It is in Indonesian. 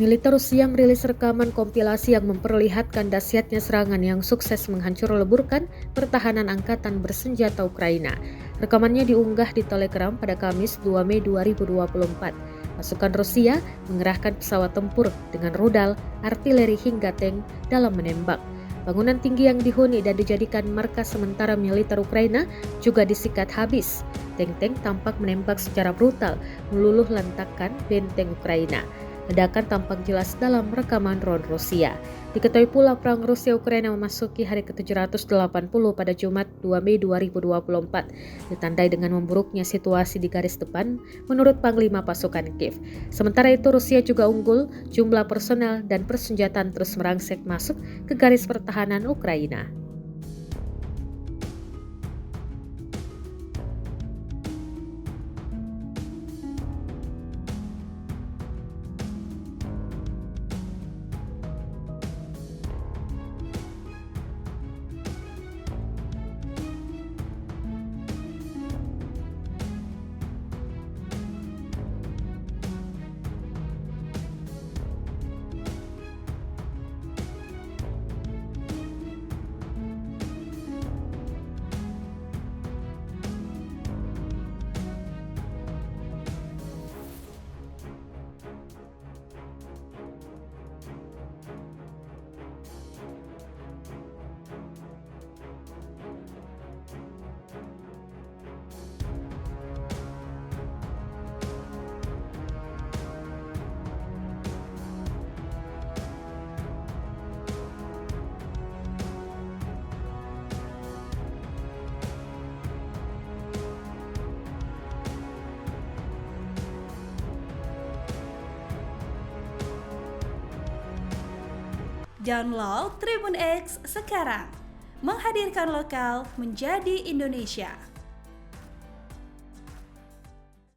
Militer Rusia merilis rekaman kompilasi yang memperlihatkan dahsyatnya serangan yang sukses menghancur-leburkan pertahanan angkatan bersenjata Ukraina. Rekamannya diunggah di Telegram pada Kamis 2 Mei 2024. Pasukan Rusia mengerahkan pesawat tempur dengan rudal, artileri hingga tank dalam menembak. Bangunan tinggi yang dihuni dan dijadikan markas sementara militer Ukraina juga disikat habis. Tank-tank tampak menembak secara brutal, meluluh lantakkan benteng Ukraina. Ledakan tampak jelas dalam rekaman drone Rusia. Diketahui pula perang Rusia-Ukraina memasuki hari ke-780 pada Jumat 2 Mei 2024, ditandai dengan memburuknya situasi di garis depan menurut Panglima Pasukan Kiev. Sementara itu Rusia juga unggul, jumlah personel dan persenjataan terus merangsek masuk ke garis pertahanan Ukraina. Download Tribun X sekarang, menghadirkan lokal menjadi Indonesia.